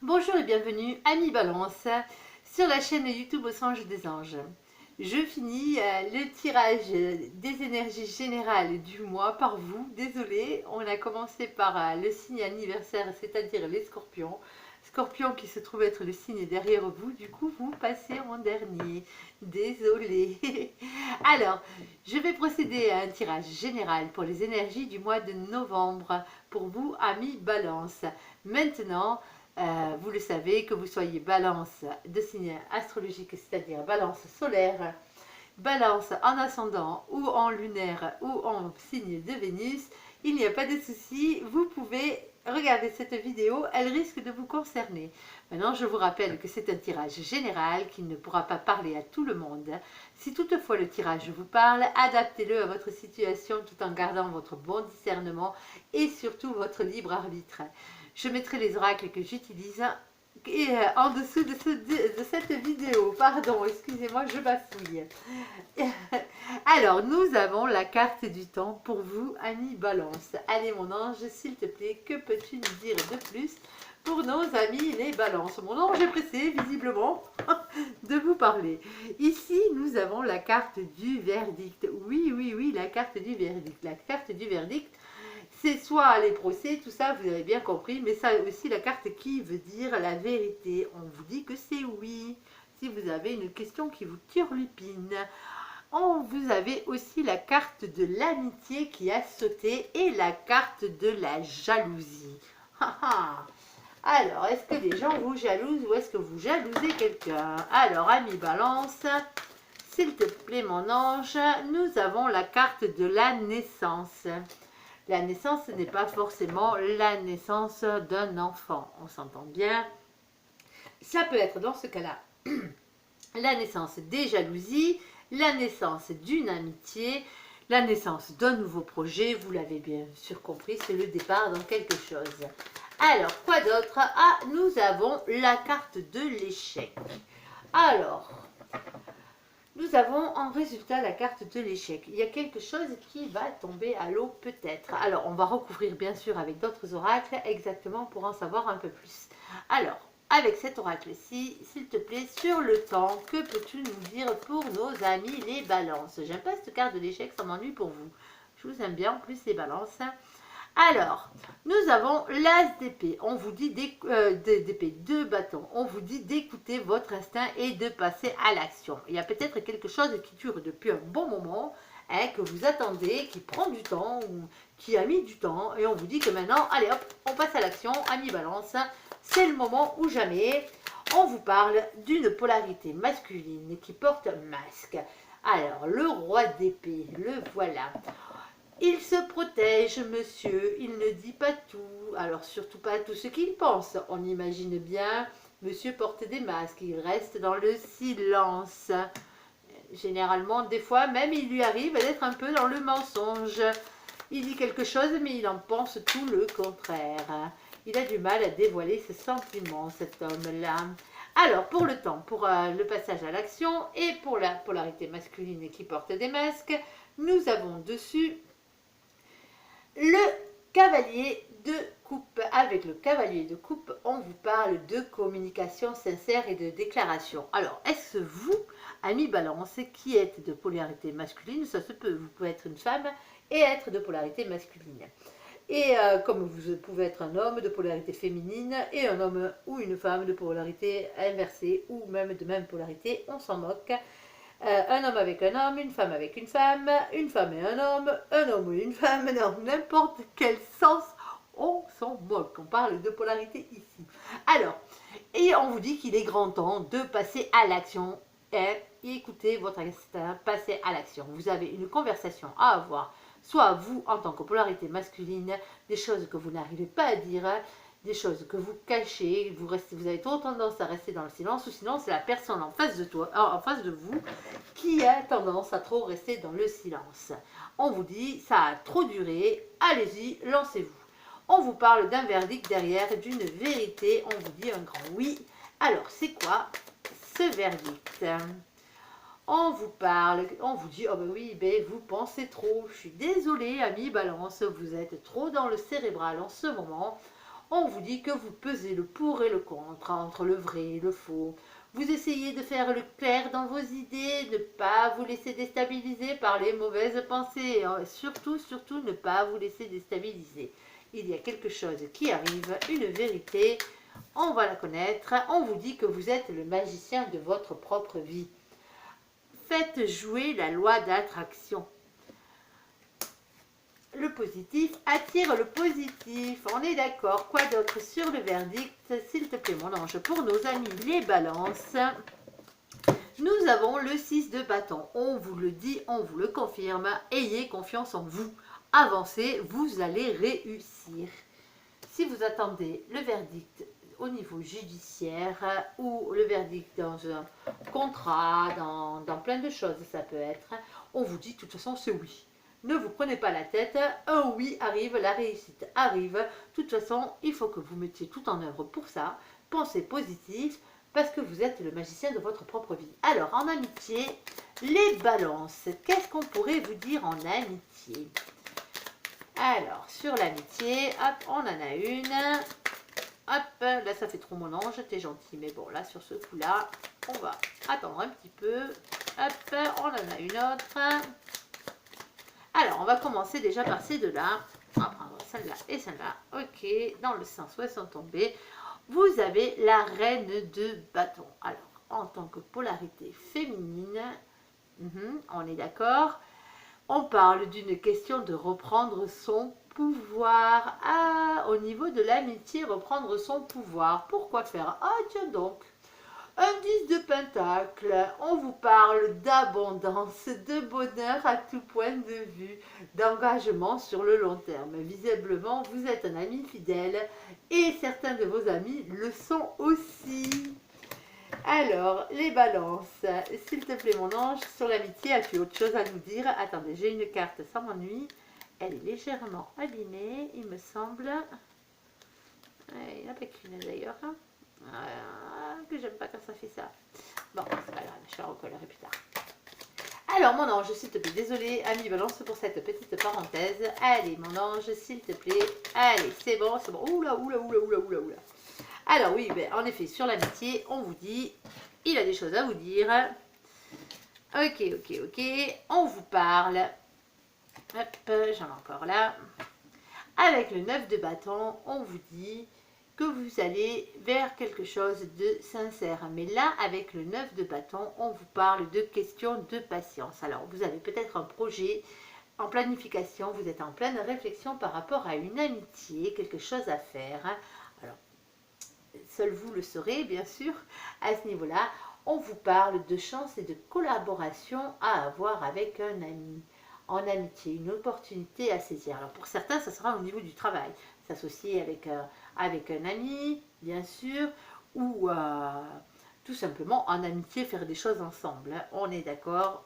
Bonjour et bienvenue, Ami Balance, sur la chaîne YouTube Au Songe des Anges. Je finis le tirage des énergies générales du mois par vous. Désolée, on a commencé par le signe anniversaire, c'est-à-dire les scorpions. Scorpion qui se trouve être le signe derrière vous, du coup vous passez en dernier. Désolée. Alors, je vais procéder à un tirage général pour les énergies du mois de novembre pour vous, Ami Balance. Maintenant, vous le savez, que vous soyez balance de signe astrologique, c'est-à-dire balance solaire, balance en ascendant ou en lunaire ou en signe de Vénus, il n'y a pas de souci, vous pouvez regarder cette vidéo, elle risque de vous concerner. Maintenant, je vous rappelle que c'est un tirage général qui ne pourra pas parler à tout le monde. Si toutefois le tirage vous parle, adaptez-le à votre situation tout en gardant votre bon discernement et surtout votre libre arbitre. Je mettrai les oracles que j'utilise en dessous de cette vidéo. Pardon, excusez-moi, je bafouille. Alors, nous avons la carte du temps pour vous, Ami Balance. Allez, mon ange, s'il te plaît, que peux-tu nous dire de plus pour nos amis les balances? Mon ange est pressé, visiblement, de vous parler. Ici, nous avons la carte du verdict. Oui, oui, oui, la carte du verdict. La carte du verdict, c'est soit les procès, tout ça, vous avez bien compris, mais ça aussi la carte qui veut dire la vérité. On vous dit que c'est oui. Si vous avez une question qui vous turlupine. Vous avez aussi la carte de l'amitié qui a sauté et la carte de la jalousie. Alors, est-ce que les gens vous jalousent ou est-ce que vous jalousez quelqu'un? Alors, ami Balance, s'il te plaît mon ange, nous avons la carte de la naissance. La naissance, ce n'est pas forcément la naissance d'un enfant, on s'entend bien. Ça peut être dans ce cas-là la naissance des jalousies, la naissance d'une amitié, la naissance d'un nouveau projet, vous l'avez bien sûr compris, c'est le départ dans quelque chose. Alors, quoi d'autre? Ah, nous avons la carte de l'échec. Alors, nous avons en résultat la carte de l'échec. Il y a quelque chose qui va tomber à l'eau peut-être. Alors, on va recouvrir bien sûr avec d'autres oracles exactement pour en savoir un peu plus. Alors, avec cet oracle-ci, s'il te plaît, sur le temps, que peux-tu nous dire pour nos amis les balances? J'aime pas cette carte de l'échec, ça m'ennuie pour vous. Je vous aime bien, en plus les balances. Alors, nous avons l'as d'épée. On vous dit d'épée, deux bâtons. On vous dit d'écouter votre instinct et de passer à l'action. Il y a peut-être quelque chose qui dure depuis un bon moment, hein, que vous attendez, qui prend du temps ou qui a mis du temps. Et on vous dit que maintenant, allez hop, on passe à l'action, ami balance. C'est le moment ou jamais. On vous parle d'une polarité masculine qui porte un masque. Alors, le roi d'épée, le voilà. Il se protège, monsieur, il ne dit pas tout, alors surtout pas tout ce qu'il pense. On imagine bien, monsieur porte des masques, il reste dans le silence. Généralement, des fois, même il lui arrive d'être un peu dans le mensonge. Il dit quelque chose, mais il en pense tout le contraire. Il a du mal à dévoiler ses sentiments, cet homme-là. Alors, pour le temps, pour le passage à l'action et pour la polarité masculine qui porte des masques, nous avons dessus le cavalier de coupe. Avec le cavalier de coupe, on vous parle de communication sincère et de déclaration. Alors, est-ce vous, ami balance, qui êtes de polarité masculine? Ça se peut, vous pouvez être une femme et être de polarité masculine. Et comme vous pouvez être un homme de polarité féminine et un homme ou une femme de polarité inversée ou même de même polarité, on s'en moque. Un homme avec un homme, une femme avec une femme et un homme et une femme, dans n'importe quel sens, on s'en moque. On parle de polarité ici. Alors, et on vous dit qu'il est grand temps de passer à l'action. Et écoutez votre instinct, passez à l'action. Vous avez une conversation à avoir, soit vous en tant que polarité masculine, des choses que vous n'arrivez pas à dire, des choses que vous cachez, vous avez trop tendance à rester dans le silence, ou sinon c'est la personne en face de toi, en face de vous, qui a tendance à trop rester dans le silence. On vous dit, ça a trop duré, allez-y, lancez-vous. On vous parle d'un verdict derrière, d'une vérité, on vous dit un grand oui. Alors, c'est quoi ce verdict? On vous parle, on vous dit, oh ben oui, ben vous pensez trop, je suis désolée, ami balance, vous êtes trop dans le cérébral en ce moment. On vous dit que vous pesez le pour et le contre, entre le vrai et le faux. Vous essayez de faire le clair dans vos idées, ne pas vous laisser déstabiliser par les mauvaises pensées. Et surtout, surtout, ne pas vous laisser déstabiliser. Il y a quelque chose qui arrive, une vérité, on va la connaître. On vous dit que vous êtes le magicien de votre propre vie. Faites jouer la loi d'attraction. Le positif attire le positif. On est d'accord. Quoi d'autre sur le verdict, s'il te plaît, mon ange? Pour nos amis les balances, nous avons le 6 de bâton. On vous le dit, on vous le confirme. Ayez confiance en vous. Avancez, vous allez réussir. Si vous attendez le verdict au niveau judiciaire ou le verdict dans un contrat, dans plein de choses, ça peut être, on vous dit de toute façon c'est oui. Ne vous prenez pas la tête, un oui arrive, la réussite arrive. De toute façon, il faut que vous mettiez tout en œuvre pour ça. Pensez positif, parce que vous êtes le magicien de votre propre vie. Alors, en amitié, les balances. Qu'est-ce qu'on pourrait vous dire en amitié? Alors, sur l'amitié, hop, on en a une. Hop, là, ça fait trop mon ange, t'es gentil. Mais bon, là, sur ce coup-là, on va attendre un petit peu. Hop, on en a une autre. Alors, on va commencer déjà par ces deux-là. On va prendre celle-là et celle-là. Ok, dans le sens où elles sont tombées. Vous avez la reine de bâton. Alors, en tant que polarité féminine, on est d'accord. On parle d'une question de reprendre son pouvoir. Ah, au niveau de l'amitié, reprendre son pouvoir. Pourquoi faire? Ah, tiens donc. Un 10 de pentacle, on vous parle d'abondance, de bonheur à tout point de vue, d'engagement sur le long terme. Visiblement, vous êtes un ami fidèle et certains de vos amis le sont aussi. Alors, les balances, s'il te plaît mon ange, sur l'amitié, as-tu autre chose à nous dire? Attendez, j'ai une carte, ça m'ennuie. Elle est légèrement abîmée, il me semble. Il n'y en a pas qu'une d'ailleurs. Que j'aime pas quand ça fait ça. Bon, c'est pas grave, je la recollerai plus tard. Alors, mon ange, s'il te plaît, désolé, ami balance pour cette petite parenthèse. Allez, mon ange, s'il te plaît. Allez, c'est bon, c'est bon. Oula, oula, oula, oula, oula, oula. Alors, oui, ben, en effet, sur l'amitié, on vous dit, il a des choses à vous dire. Ok, ok, ok. On vous parle. Hop, j'en ai encore là. Avec le 9 de bâton, on vous dit que vous allez vers quelque chose de sincère. Mais là, avec le 9 de bâton, on vous parle de questions de patience. Alors, vous avez peut-être un projet en planification, vous êtes en pleine réflexion par rapport à une amitié, quelque chose à faire. Alors, seul vous le saurez, bien sûr, à ce niveau-là. On vous parle de chance et de collaboration à avoir avec un ami. En amitié, une opportunité à saisir. Alors, pour certains, ça sera au niveau du travail. S'associer avec un ami, bien sûr, ou tout simplement en amitié, faire des choses ensemble. On est d'accord.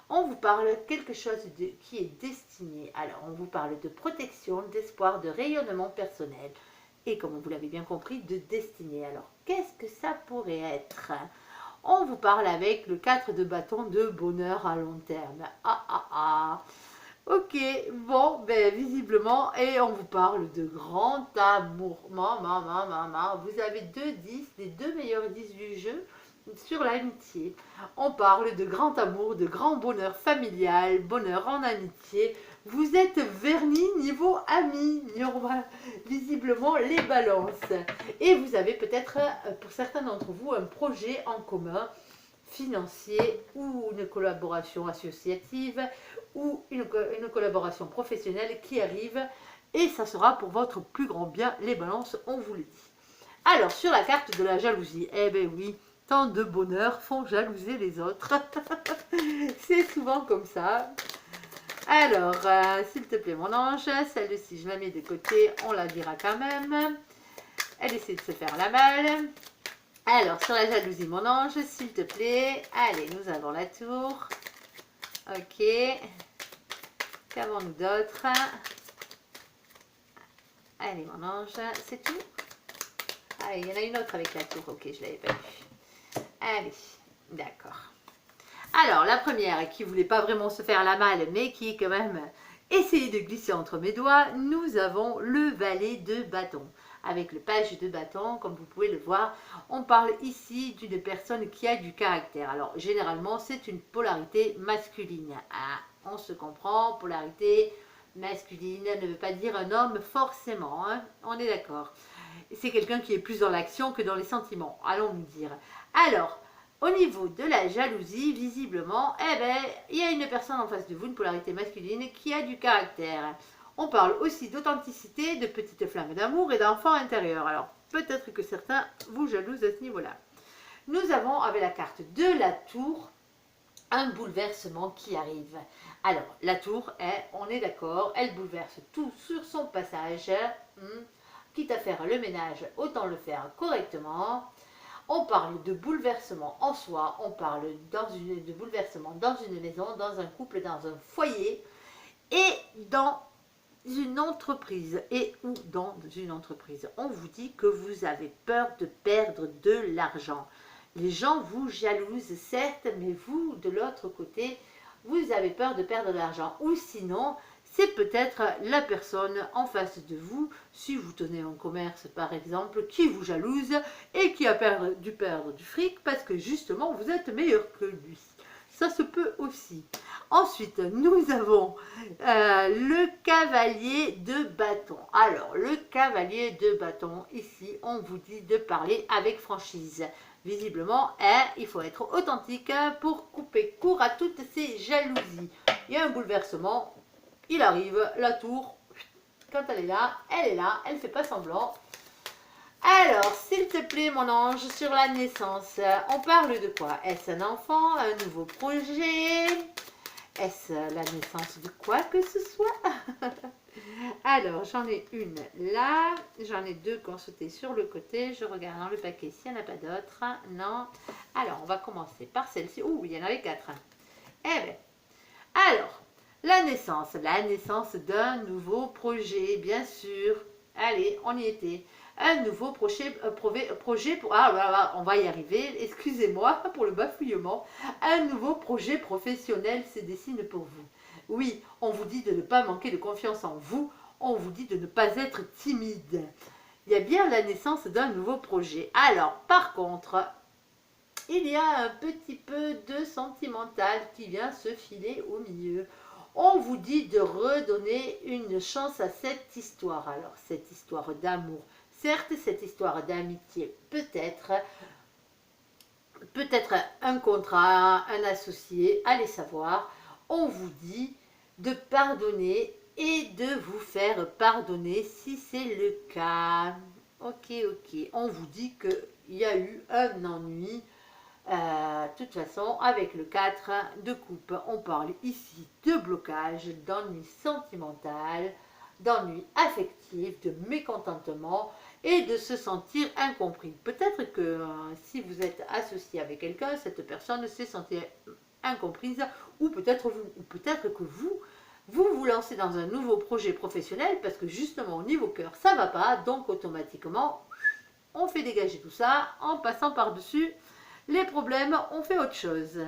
On vous parle quelque chose qui est destiné. Alors, on vous parle de protection, d'espoir, de rayonnement personnel. Et comme vous l'avez bien compris, de destinée. Alors, qu'est-ce que ça pourrait être? On vous parle avec le 4 de bâton de bonheur à long terme. Ok, bon, ben visiblement, et on vous parle de grand amour. Vous avez 2 10, les 2 meilleurs 10 du jeu sur l'amitié. On parle de grand amour, de grand bonheur familial, bonheur en amitié. Vous êtes vernis niveau ami, visiblement les balances. Et vous avez peut-être, pour certains d'entre vous, un projet en commun, financier ou une collaboration associative ou une collaboration professionnelle qui arrive et ça sera pour votre plus grand bien, les balances, on vous le dit. Alors, sur la carte de la jalousie, eh ben oui, tant de bonheur font jalouser les autres. C'est souvent comme ça. Alors, s'il te plaît mon ange, celle-ci je la mets de côté, on la dira quand même. Elle essaie de se faire la malle. Alors, sur la jalousie, mon ange, s'il te plaît. Allez, nous avons la tour. Ok. Qu'avons-nous d'autre? Allez, mon ange, c'est tout? Allez, il y en a une autre avec la tour. Ok, je ne l'avais pas vue. Allez, d'accord. Alors, la première, qui ne voulait pas vraiment se faire la malle, mais qui, quand même, essayait de glisser entre mes doigts, nous avons le valet de bâton. avec le page de bâton, comme vous pouvez le voir. On parle ici d'une personne qui a du caractère. Alors, généralement, c'est une polarité masculine. Ah, on se comprend, polarité masculine ne veut pas dire un homme forcément, hein, on est d'accord. C'est quelqu'un qui est plus dans l'action que dans les sentiments, allons nous dire. Alors, au niveau de la jalousie, visiblement, eh ben, il y a une personne en face de vous, une polarité masculine, qui a du caractère. On parle aussi d'authenticité, de petites flammes d'amour et d'enfant intérieur. Alors, peut-être que certains vous jalousent à ce niveau-là. Nous avons, avec la carte de la tour, un bouleversement qui arrive. Alors, la tour, on est d'accord, elle bouleverse tout sur son passage. Quitte à faire le ménage, autant le faire correctement. On parle de bouleversement en soi, on parle de bouleversement dans une maison, dans un couple, dans un foyer et dans une entreprise. Et ou dans une entreprise. On vous dit que vous avez peur de perdre de l'argent. Les gens vous jalousent, certes, mais vous, de l'autre côté, vous avez peur de perdre de l'argent. Ou sinon, c'est peut-être la personne en face de vous, si vous tenez un commerce par exemple, qui vous jalouse et qui a dû perdre du fric parce que justement vous êtes meilleur que lui. Ça se peut aussi. Ensuite, nous avons le cavalier de bâton. Alors, le cavalier de bâton, ici, on vous dit de parler avec franchise. Visiblement, il faut être authentique pour couper court à toutes ces jalousies. Il y a un bouleversement. Il arrive, la tour, quand elle est là, elle ne fait pas semblant. Alors, s'il te plaît, mon ange, sur la naissance, on parle de quoi? Est-ce un enfant, un nouveau projet? Est-ce la naissance de quoi que ce soit? Alors, j'en ai une là, j'en ai deux qui ont sauté sur le côté. Je regarde dans le paquet s'il n'y en a pas d'autres. Non. Alors, on va commencer par celle-ci. Ouh, il y en avait quatre. Eh bien, alors... la naissance d'un nouveau projet, bien sûr. Allez, on y était. Un nouveau projet pour... Ah, voilà, on va y arriver. Excusez-moi pour le bafouillement. Un nouveau projet professionnel se dessine pour vous. Oui, on vous dit de ne pas manquer de confiance en vous. On vous dit de ne pas être timide. Il y a bien la naissance d'un nouveau projet. Alors, par contre... il y a un petit peu de sentimental qui vient se filer au milieu. On vous dit de redonner une chance à cette histoire. Alors, cette histoire d'amour, certes, cette histoire d'amitié, peut-être un contrat, un associé, allez savoir. On vous dit de pardonner et de vous faire pardonner si c'est le cas. Ok, on vous dit qu'il y a eu un ennui. De toute façon, avec le 4 de coupe, on parle ici de blocage, d'ennui sentimental, d'ennui affectif, de mécontentement et de se sentir incompris. Peut-être que si vous êtes associé avec quelqu'un, cette personne s'est sentie incomprise, ou peut-être que vous lancez dans un nouveau projet professionnel parce que justement au niveau cœur, ça ne va pas, donc automatiquement, on fait dégager tout ça en passant par-dessus les problèmes, on fait autre chose.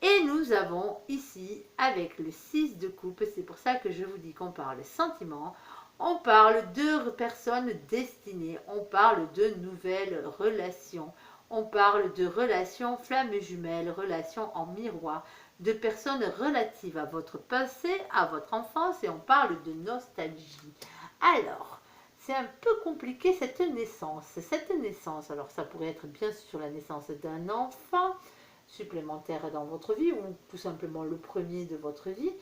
Et nous avons ici, avec le 6 de coupe, c'est pour ça que je vous dis qu'on parle sentiment, on parle de personnes destinées, on parle de nouvelles relations, on parle de relations flammes jumelles, relations en miroir, de personnes relatives à votre passé, à votre enfance, et on parle de nostalgie. Alors, c'est un peu compliqué cette naissance. Alors ça pourrait être bien sûr la naissance d'un enfant supplémentaire dans votre vie ou tout simplement le premier de votre vie.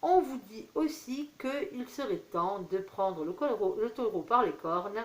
On vous dit aussi qu'il serait temps de prendre le taureau par les cornes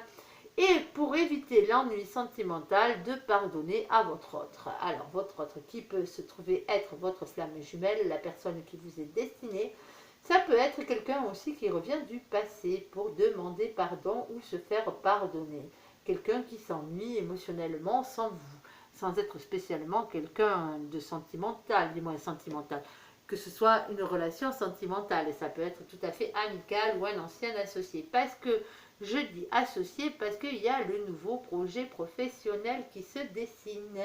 et pour éviter l'ennui sentimental de pardonner à votre autre. Alors votre autre qui peut se trouver être votre flamme jumelle, la personne qui vous est destinée. Ça peut être quelqu'un aussi qui revient du passé pour demander pardon ou se faire pardonner. Quelqu'un qui s'ennuie émotionnellement sans vous, sans être spécialement quelqu'un de sentimental, du moins sentimental. Que ce soit une relation sentimentale, et ça peut être tout à fait amical ou un ancien associé. Parce que, je dis associé, parce qu'il y a le nouveau projet professionnel qui se dessine.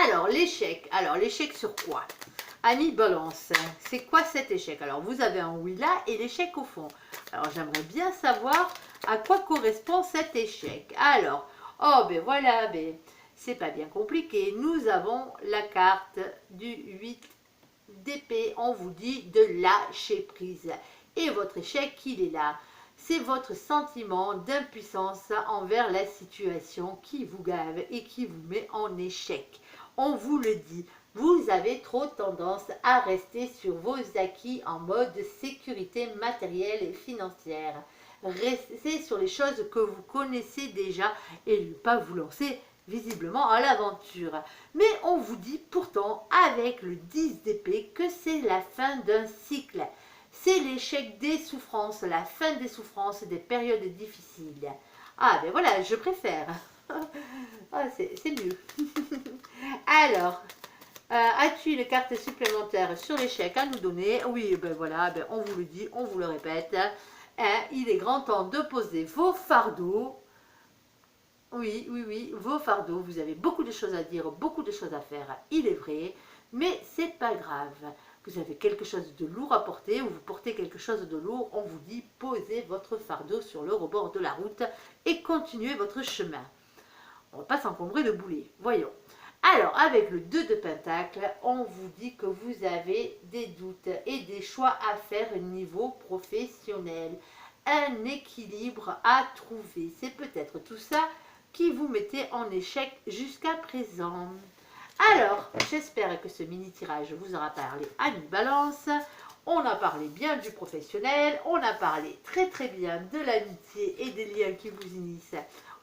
Alors, l'échec. Alors, l'échec sur quoi? Ami Balance, c'est quoi cet échec? Alors, vous avez un oui là et l'échec au fond. Alors, j'aimerais bien savoir À quoi correspond cet échec? Alors, oh ben voilà, ben, c'est pas bien compliqué. Nous avons la carte du 8 d'épée. On vous dit de lâcher prise. Et votre échec, il est là. C'est votre sentiment d'impuissance envers la situation qui vous gave et qui vous met en échec. On vous le dit, vous avez trop tendance à rester sur vos acquis en mode sécurité matérielle et financière. Restez sur les choses que vous connaissez déjà et ne pas vous lancer visiblement à l'aventure. Mais on vous dit pourtant avec le 10 d'épée que c'est la fin d'un cycle. C'est l'échec des souffrances, la fin des souffrances, des périodes difficiles. Ah ben voilà, je préfère. Ah, c'est mieux. Alors, as-tu une carte supplémentaire sur l'échec à nous donner? Oui, ben voilà, ben on vous le dit, on vous le répète. Il est grand temps de poser vos fardeaux. Oui, oui, oui, vos fardeaux. Vous avez beaucoup de choses à dire, beaucoup de choses à faire, il est vrai. Mais c'est pas grave. Vous avez quelque chose de lourd à porter ou vous portez quelque chose de lourd, on vous dit posez votre fardeau sur le rebord de la route et continuez votre chemin. On ne va pas s'encombrer de boulets. Voyons. Alors, avec le 2 de Pentacle, on vous dit que vous avez des doutes et des choix à faire au niveau professionnel. Un équilibre à trouver. C'est peut-être tout ça qui vous mettait en échec jusqu'à présent. Alors, j'espère que ce mini-tirage vous aura parlé à mi-balance. On a parlé bien du professionnel, on a parlé très très bien de l'amitié et des liens qui vous unissent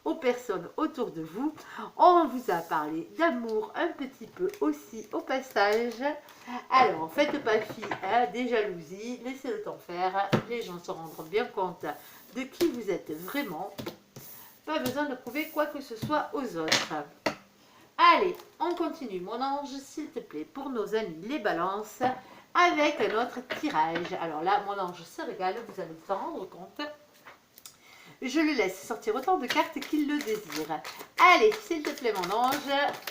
aux personnes autour de vous. On vous a parlé d'amour un petit peu aussi au passage. Alors, faites pas fi des jalousies, laissez le temps faire. Les gens se rendront bien compte de qui vous êtes vraiment. Pas besoin de prouver quoi que ce soit aux autres. Allez, on continue, mon ange, s'il te plaît, pour nos amis les balances, avec notre tirage. Alors là, mon ange se régale, vous allez vous en rendre compte. Je lui laisse sortir autant de cartes qu'il le désire. Allez, s'il te plaît, mon ange.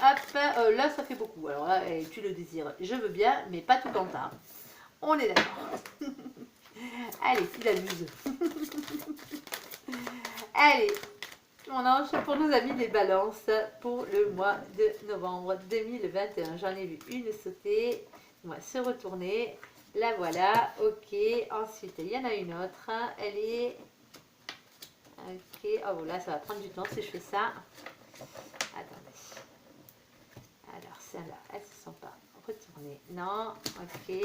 Hop, là, ça fait beaucoup. Alors là, tu le désires, je veux bien, mais pas tout en tas. On est d'accord. Allez, il amuse. Allez. Mon ange, pour nos amis les balances, pour le mois de novembre 2021. J'en ai vu une sauter, on va se retourner. La voilà, ok. Ensuite, il y en a une autre. Elle est... Ok, oh là, ça va prendre du temps si je fais ça. Attendez. Alors, celles-là, elles ne se sont pas retournées. Non, ok.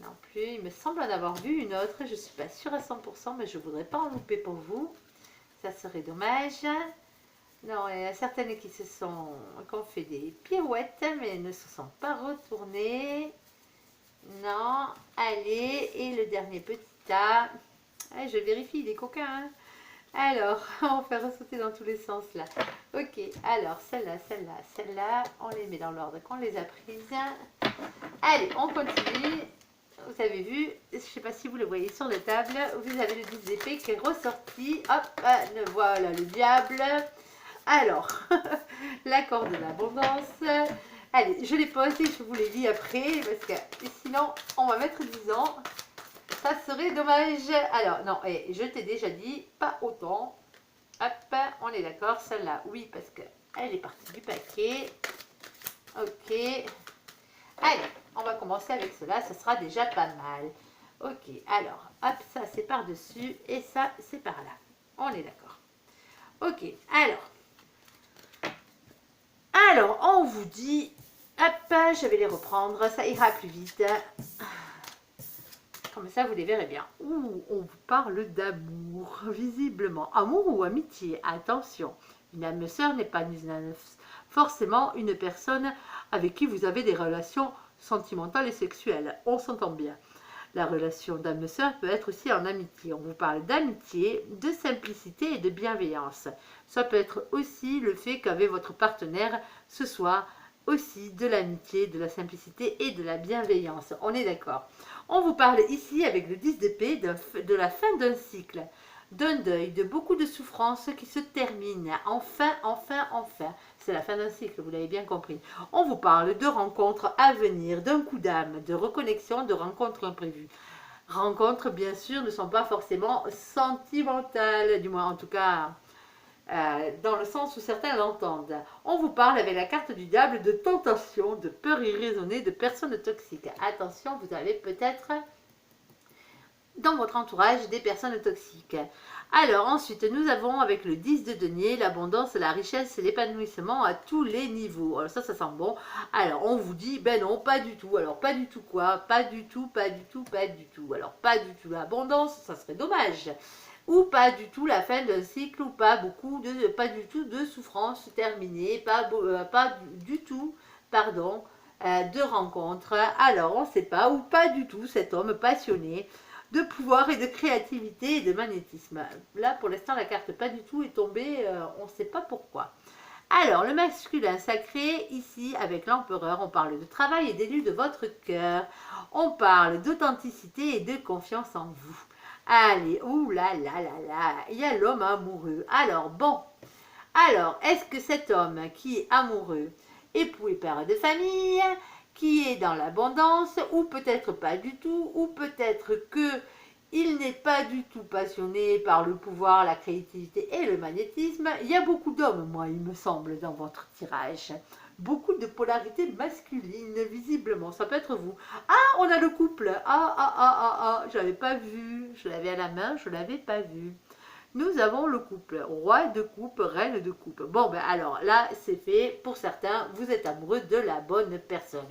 Non plus, il me semble en avoir vu une autre, je ne suis pas sûre à 100%, mais je ne voudrais pas en louper pour vous. Ça serait dommage. Non, il y a certaines qui ont fait des pirouettes, mais ne se sont pas retournées. Non, allez, et le dernier petit tas. Ah, je vérifie, il est coquin. Hein. Alors, on va faire sauter dans tous les sens là. Ok, alors celle-là, celle-là, celle-là, on les met dans l'ordre qu'on les a prises. Allez, on continue. Vous avez vu, je ne sais pas si vous le voyez sur la table, vous avez le 10 d'épée qui est ressorti. Hop, voilà le diable. Alors, l'accord de l'abondance. Allez, je les pose et je vous les lis après, parce que sinon, on va mettre 10 ans. Ça serait dommage. Alors, non, je t'ai déjà dit, pas autant. Hop, on est d'accord, celle-là, oui, parce qu'elle est partie du paquet. Ok. Allez, on va commencer avec cela, ça sera déjà pas mal. Ok, alors, hop, ça c'est par-dessus et ça c'est par là. On est d'accord. Ok, alors, on vous dit, hop, je vais les reprendre, ça ira plus vite. Comme ça, vous les verrez bien. Ouh, on vous parle d'amour, visiblement. Amour ou amitié, attention. Une âme sœur n'est pas forcément une personne avec qui vous avez des relations sentimentales et sexuelles. On s'entend bien. La relation d'âme sœur peut être aussi en amitié. On vous parle d'amitié, de simplicité et de bienveillance. Ça peut être aussi le fait qu'avec votre partenaire, ce soit aussi de l'amitié, de la simplicité et de la bienveillance. On est d'accord. On vous parle ici, avec le 10 d'épée, de la fin d'un cycle, d'un deuil, de beaucoup de souffrances qui se terminent. Enfin, enfin, enfin. C'est la fin d'un cycle, vous l'avez bien compris. On vous parle de rencontres à venir, d'un coup d'âme, de reconnexion, de rencontres imprévues. rencontres, bien sûr, ne sont pas forcément sentimentales, du moins en tout cas dans le sens où certains l'entendent. On vous parle avec la carte du diable de tentation, de peur irraisonnée, de personnes toxiques. Attention, vous avez peut-être dans votre entourage des personnes toxiques. Alors ensuite, nous avons avec le 10 de denier l'abondance, la richesse et l'épanouissement à tous les niveaux. Alors ça sent bon. Alors on vous dit, ben non, pas du tout. Alors pas du tout quoi? Pas du tout, pas du tout, pas du tout. Alors pas du tout l'abondance, ça serait dommage. Ou pas du tout la fin d'un cycle, ou pas pas du tout de souffrance terminée, pas du tout, pardon, de rencontre. Alors on ne sait pas, ou pas du tout cet homme passionné de pouvoir et de créativité et de magnétisme. Là, pour l'instant, la carte pas du tout est tombée, on ne sait pas pourquoi. Alors, le masculin sacré, ici, avec l'empereur, on parle de travail et d'élu de votre cœur. On parle d'authenticité et de confiance en vous. Allez, ouh là là là là, il y a l'homme amoureux. Alors, bon, alors, est-ce que cet homme qui est amoureux, époux et père de famille, qui est dans l'abondance, ou peut-être pas du tout, ou peut-être que il n'est pas du tout passionné par le pouvoir, la créativité et le magnétisme. Il y a beaucoup d'hommes, moi, il me semble, dans votre tirage. Beaucoup de polarité masculine, visiblement. Ça peut être vous. Ah, on a le couple. Je l'avais pas vu. Je l'avais à la main, je l'avais pas vu. Nous avons le couple, roi de coupe, reine de coupe. Bon, ben alors là, c'est fait. Pour certains, vous êtes amoureux de la bonne personne.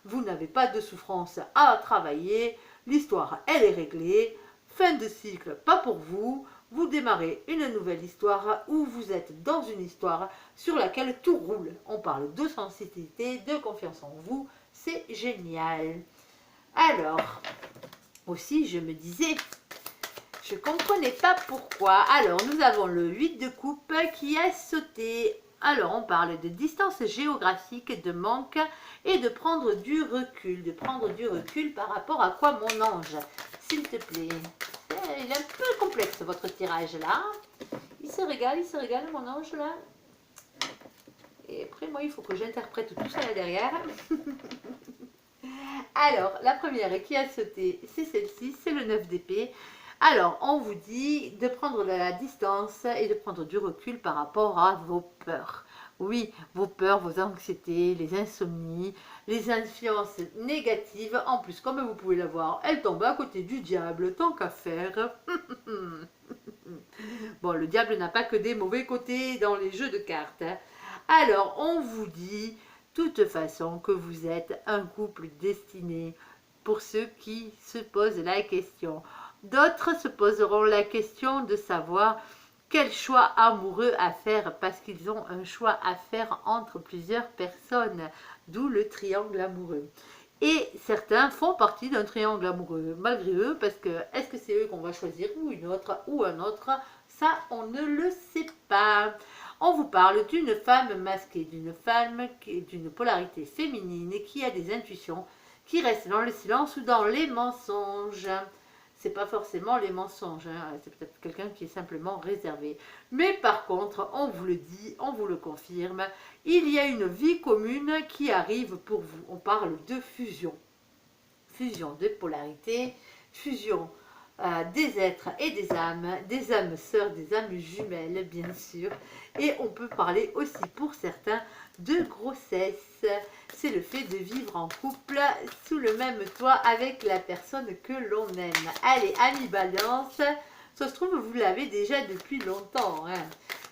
Vous n'avez pas de souffrance à travailler. L'histoire, elle est réglée. Fin de cycle, pas pour vous. Vous démarrez une nouvelle histoire où vous êtes dans une histoire sur laquelle tout roule. On parle de sensibilité, de confiance en vous. C'est génial. Alors, aussi, je me disais... Je ne comprenais pas pourquoi. Alors, nous avons le 8 de coupe qui a sauté. Alors, on parle de distance géographique, de manque et de prendre du recul. De prendre du recul par rapport à quoi, mon ange? S'il te plaît. Il est un peu complexe, votre tirage, là. Il se régale, mon ange, là. Et après, moi, il faut que j'interprète tout ça là derrière. Alors, la première qui a sauté, c'est celle-ci, c'est le 9 d'épée. Alors, on vous dit de prendre de la distance et de prendre du recul par rapport à vos peurs. Oui, vos peurs, vos anxiétés, les insomnies, les influences négatives. En plus, comme vous pouvez la voir, elle tombe à côté du diable, tant qu'à faire. Bon, le diable n'a pas que des mauvais côtés dans les jeux de cartes. Alors, on vous dit, de toute façon, que vous êtes un couple destiné pour ceux qui se posent la question. D'autres se poseront la question de savoir quel choix amoureux à faire parce qu'ils ont un choix à faire entre plusieurs personnes, d'où le triangle amoureux. Et certains font partie d'un triangle amoureux malgré eux parce que est-ce que c'est eux qu'on va choisir ou une autre ou un autre? Ça, on ne le sait pas. On vous parle d'une femme masquée, d'une femme d'une polarité féminine qui a des intuitions, qui reste dans le silence ou dans les mensonges. C'est pas forcément les mensonges, hein. C'est peut-être quelqu'un qui est simplement réservé. Mais par contre, on vous le dit, on vous le confirme, il y a une vie commune qui arrive pour vous. On parle de fusion. Fusion de polarité, fusion des êtres et des âmes sœurs, des âmes jumelles, bien sûr. Et on peut parler aussi pour certains de grossesse. C'est le fait de vivre en couple sous le même toit avec la personne que l'on aime. Allez, amis balance, ça se trouve, vous l'avez déjà depuis longtemps. Hein.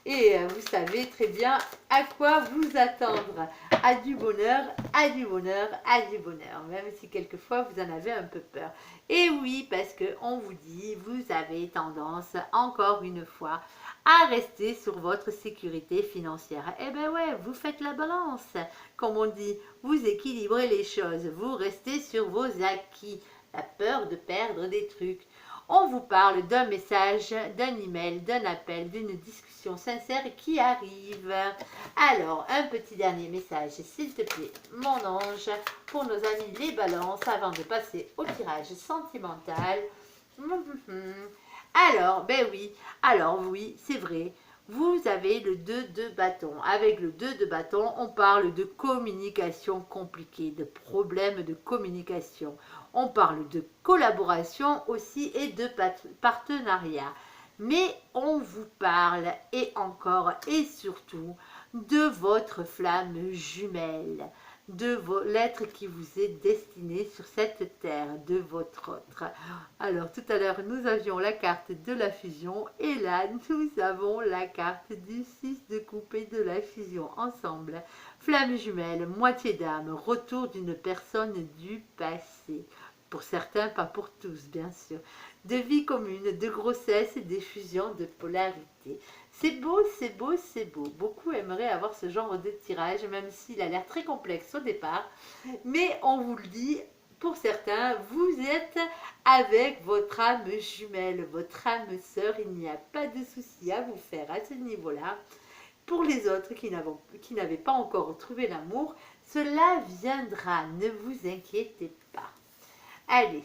Et vous savez très bien à quoi vous attendre. À du bonheur, à du bonheur, à du bonheur. Même si quelquefois vous en avez un peu peur. Et oui, parce qu'on vous dit, vous avez tendance, encore une fois, à rester sur votre sécurité financière. Eh bien ouais, vous faites la balance. Comme on dit, vous équilibrez les choses. Vous restez sur vos acquis. La peur de perdre des trucs. On vous parle d'un message, d'un email, d'un appel, d'une discussion sincère qui arrive. Alors, un petit dernier message, s'il te plaît, mon ange, pour nos amis les balances, avant de passer au tirage sentimental. Alors, ben oui, c'est vrai. Vous avez le 2 de bâton. Avec le 2 de bâton, on parle de communication compliquée, de problèmes de communication. On parle de collaboration aussi et de partenariat. Mais on vous parle et encore et surtout de votre flamme jumelle, de l'être qui vous est destiné sur cette terre, de votre autre. Alors tout à l'heure nous avions la carte de la fusion et là nous avons la carte du 6 de coupe et de la fusion ensemble. Flamme jumelle, moitié d'âme, retour d'une personne du passé. Pour certains, pas pour tous, bien sûr. De vie commune, de grossesse et des fusions de polarité. C'est beau, c'est beau, c'est beau. Beaucoup aimeraient avoir ce genre de tirage, même s'il a l'air très complexe au départ. Mais on vous le dit, pour certains, vous êtes avec votre âme jumelle, votre âme sœur. Il n'y a pas de souci à vous faire à ce niveau-là. Pour les autres qui n'avaient pas encore trouvé l'amour, cela viendra, ne vous inquiétez pas. Allez,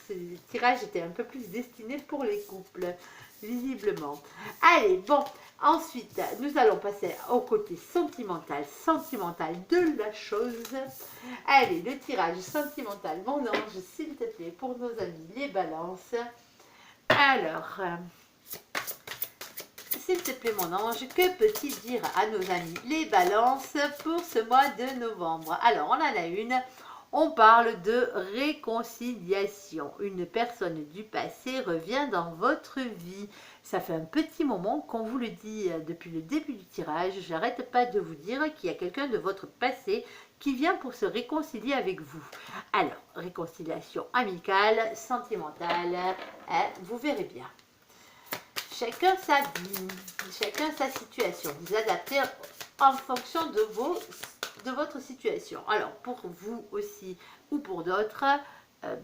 ce tirage était un peu plus destiné pour les couples, visiblement. Allez, bon, ensuite, nous allons passer au côté sentimental de la chose. Allez, le tirage sentimental, mon ange, s'il te plaît, pour nos amis les balances. Alors, s'il te plaît, mon ange, que peut-il dire à nos amis les balances pour ce mois de novembre? Alors, on en a une. On parle de réconciliation. Une personne du passé revient dans votre vie. Ça fait un petit moment qu'on vous le dit depuis le début du tirage. J'arrête pas de vous dire qu'il y a quelqu'un de votre passé qui vient pour se réconcilier avec vous. Alors, réconciliation amicale, sentimentale, vous verrez bien. Chacun sa vie, chacun sa situation. Vous adaptez en fonction de votre situation. Alors, pour vous aussi ou pour d'autres,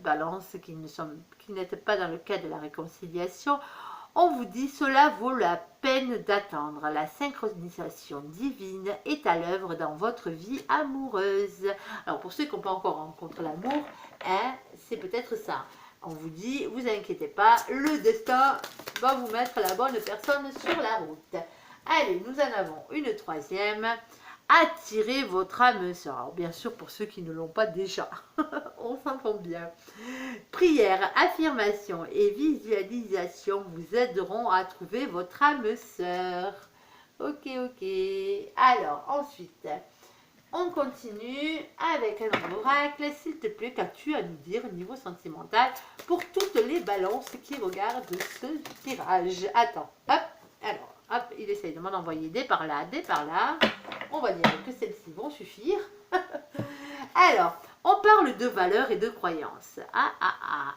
balance qui n'êtes pas dans le cas de la réconciliation, on vous dit cela vaut la peine d'attendre. La synchronisation divine est à l'œuvre dans votre vie amoureuse. Alors, pour ceux qui n'ont pas encore rencontré l'amour, c'est peut-être ça. On vous dit, vous inquiétez pas, le destin va vous mettre la bonne personne sur la route. Allez, nous en avons une troisième. Attirez votre âme sœur. Alors, bien sûr, pour ceux qui ne l'ont pas déjà, on s'entend bien. Prière, affirmation et visualisation vous aideront à trouver votre âme sœur. Ok, ok. Alors, ensuite, on continue avec un oracle. S'il te plaît, qu'as-tu à nous dire au niveau sentimental pour toutes les balances qui regardent ce tirage? Attends, hop, alors, hop, il essaye de m'en envoyer des par là, des par là. On va dire que celles-ci vont suffire. Alors, on parle de valeurs et de croyances.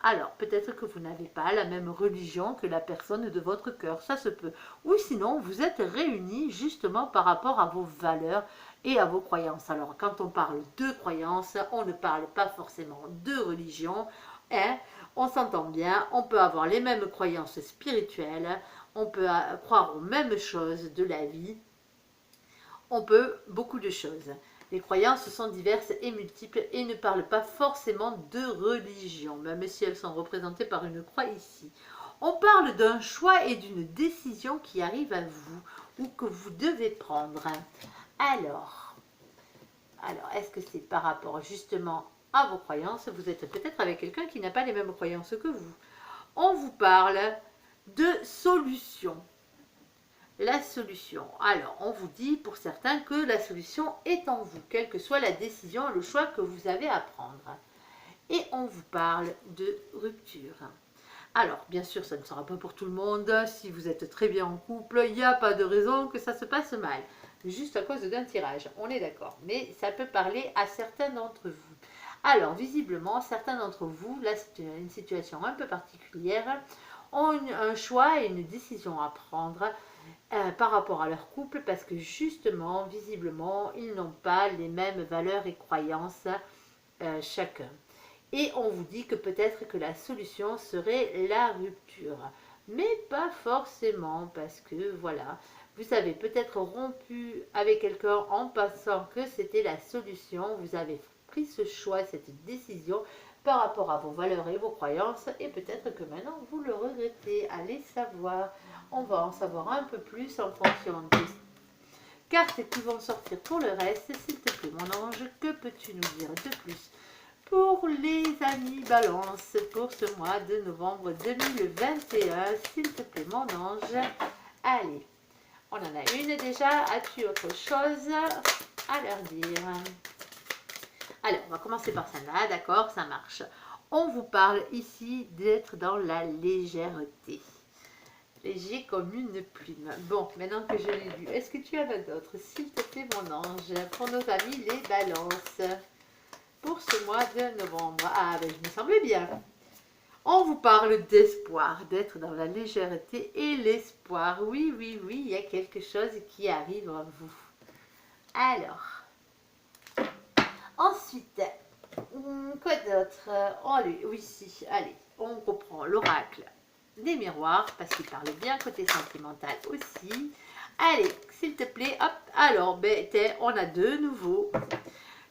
Alors, peut-être que vous n'avez pas la même religion que la personne de votre cœur, ça se peut. Ou sinon, vous êtes réunis justement par rapport à vos valeurs et à vos croyances. Alors, quand on parle de croyances, on ne parle pas forcément de religion. On s'entend bien, on peut avoir les mêmes croyances spirituelles, on peut croire aux mêmes choses de la vie, on peut beaucoup de choses. Les croyances sont diverses et multiples et ne parlent pas forcément de religion, même si elles sont représentées par une croix ici. On parle d'un choix et d'une décision qui arrive à vous ou que vous devez prendre. Alors est-ce que c'est par rapport justement à vos croyances? Vous êtes peut-être avec quelqu'un qui n'a pas les mêmes croyances que vous. On vous parle de solution. La solution. Alors, on vous dit pour certains que la solution est en vous, quelle que soit la décision, le choix que vous avez à prendre. Et on vous parle de rupture. Alors, bien sûr, ça ne sera pas pour tout le monde. Si vous êtes très bien en couple, il n'y a pas de raison que ça se passe mal. Juste à cause d'un tirage, on est d'accord. Mais ça peut parler à certains d'entre vous. Alors, visiblement, certains d'entre vous, là c'est une situation un peu particulière, ont un choix et une décision à prendre par rapport à leur couple parce que justement, visiblement, ils n'ont pas les mêmes valeurs et croyances chacun. Et on vous dit que peut-être que la solution serait la rupture. Mais pas forcément parce que voilà, vous avez peut-être rompu avec quelqu'un en pensant que c'était la solution. Vous avez pris ce choix, cette décision par rapport à vos valeurs et vos croyances et peut-être que maintenant vous le regrettez. Allez savoir. On va en savoir un peu plus en fonction des cartes qui vont sortir pour le reste. S'il te plaît, mon ange, que peux-tu nous dire de plus pour les amis balance pour ce mois de novembre 2021, s'il te plaît mon ange. Allez, on en a une déjà. As-tu autre chose à leur dire? Alors, on va commencer par celle-là, d'accord, ça marche. On vous parle ici d'être dans la légèreté. Léger comme une plume. Bon, maintenant que je l'ai lu, est-ce que tu en as d'autres, s'il te plaît mon ange, pour nos amis les balances, pour ce mois de novembre? Ah, ben je me semblais bien. On vous parle d'espoir, d'être dans la légèreté et l'espoir. Oui, oui, oui, il y a quelque chose qui arrive à vous. Alors, ensuite, quoi d'autre? Oui, si, allez, on reprend l'oracle des miroirs, parce qu'il parle bien côté sentimental aussi. Allez, s'il te plaît, hop, alors, ben, on a de nouveau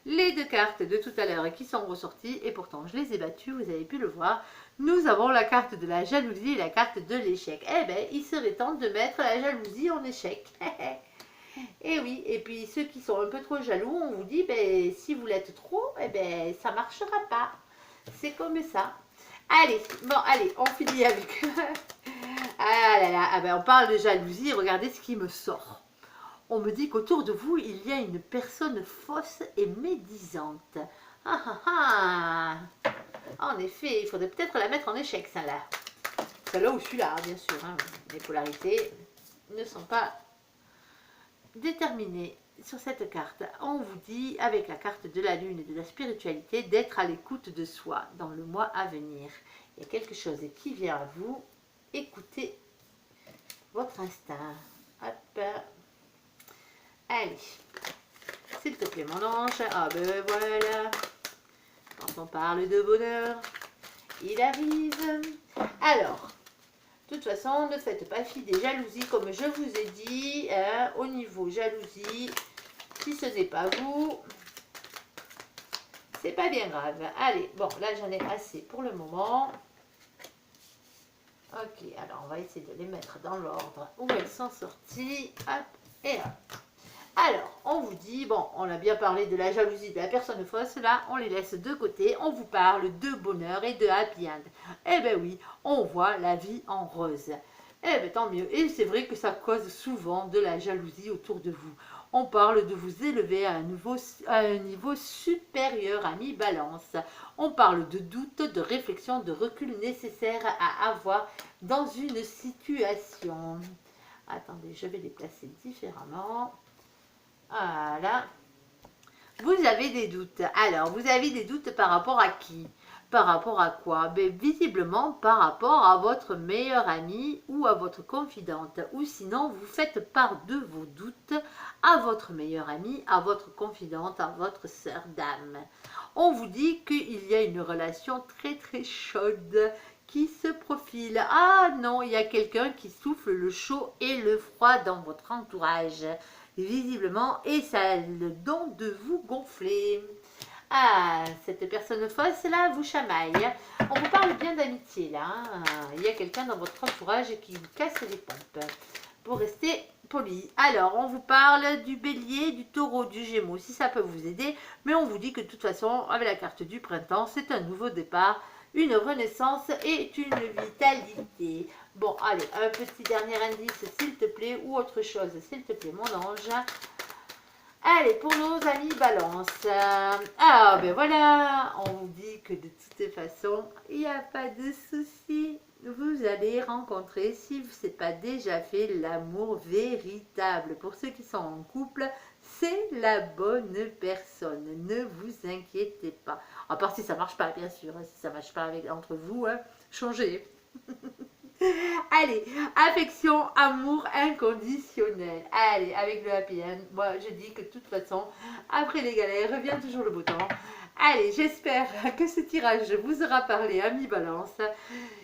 les deux cartes de tout à l'heure qui sont ressorties, et pourtant je les ai battues, vous avez pu le voir. Nous avons la carte de la jalousie et la carte de l'échec. Eh bien, il serait temps de mettre la jalousie en échec. Et oui, et puis ceux qui sont un peu trop jaloux, on vous dit, ben, si vous l'êtes trop, eh ben, ça ne marchera pas. C'est comme ça. Allez, bon, allez, on finit avec... ah là là, ah ben, on parle de jalousie, regardez ce qui me sort. On me dit qu'autour de vous, il y a une personne fausse et médisante. Ah ah ah. En effet, il faudrait peut-être la mettre en échec, celle-là. Celle-là ou celui-là, bien sûr. Hein. Les polarités ne sont pas déterminées sur cette carte. On vous dit, avec la carte de la lune et de la spiritualité, d'être à l'écoute de soi dans le mois à venir. Il y a quelque chose qui vient à vous. Écoutez votre instinct. Hop. Allez. S'il te plaît, mon ange. Ah ben voilà. Quand on parle de bonheur, il arrive. Alors, de toute façon, ne faites pas fi des jalousies, comme je vous ai dit. Hein, au niveau jalousie, si ce n'est pas vous, c'est pas bien grave. Allez, bon, là j'en ai assez pour le moment. Ok, alors on va essayer de les mettre dans l'ordre où elles sont sorties. Hop, et hop. Alors, on vous dit, bon, on a bien parlé de la jalousie de la personne fausse, là, on les laisse de côté, on vous parle de bonheur et de happy end. Eh bien oui, on voit la vie en rose. Eh bien tant mieux, et c'est vrai que ça cause souvent de la jalousie autour de vous. On parle de vous élever à un niveau supérieur, ami balance. On parle de doute, de réflexion, de recul nécessaire à avoir dans une situation. Attendez, je vais les placer différemment. Voilà. Vous avez des doutes. Alors, vous avez des doutes par rapport à qui? Par rapport à quoi? Ben, visiblement, par rapport à votre meilleure amie ou à votre confidente. Ou sinon, vous faites part de vos doutes à votre meilleure amie, à votre confidente, à votre sœur d'âme. On vous dit qu'il y a une relation très très chaude qui se profile. Ah non, il y a quelqu'un qui souffle le chaud et le froid dans votre entourage. Visiblement, et ça a le don de vous gonfler. Ah, cette personne fausse là vous chamaille. On vous parle bien d'amitié là. Hein. Il y a quelqu'un dans votre entourage qui vous casse les pompes. Pour rester poli. Alors, on vous parle du bélier, du taureau, du gémeaux, si ça peut vous aider. Mais on vous dit que de toute façon, avec la carte du printemps, c'est un nouveau départ, une renaissance et une vitalité. Bon, allez, un petit dernier indice, s'il te plaît, ou autre chose, s'il te plaît, mon ange. Allez, pour nos amis balance. Ah, ben voilà, on vous dit que de toute façon, il n'y a pas de souci. Vous allez rencontrer, si ce n'est pas déjà fait, l'amour véritable. Pour ceux qui sont en couple, c'est la bonne personne. Ne vous inquiétez pas. À part si ça ne marche pas, bien sûr. Si ça ne marche pas entre vous, hein, changez. Allez, affection, amour inconditionnel. Allez, avec le happy end, moi je dis que de toute façon, après les galères, revient toujours le beau temps. Allez, j'espère que ce tirage vous aura parlé, amis balance.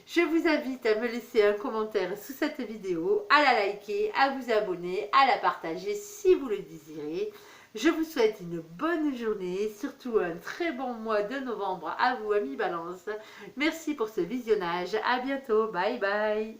Je vous invite à me laisser un commentaire sous cette vidéo, à la liker, à vous abonner, à la partager si vous le désirez. Je vous souhaite une bonne journée, surtout un très bon mois de novembre à vous, amis balance. Merci pour ce visionnage, à bientôt, bye bye.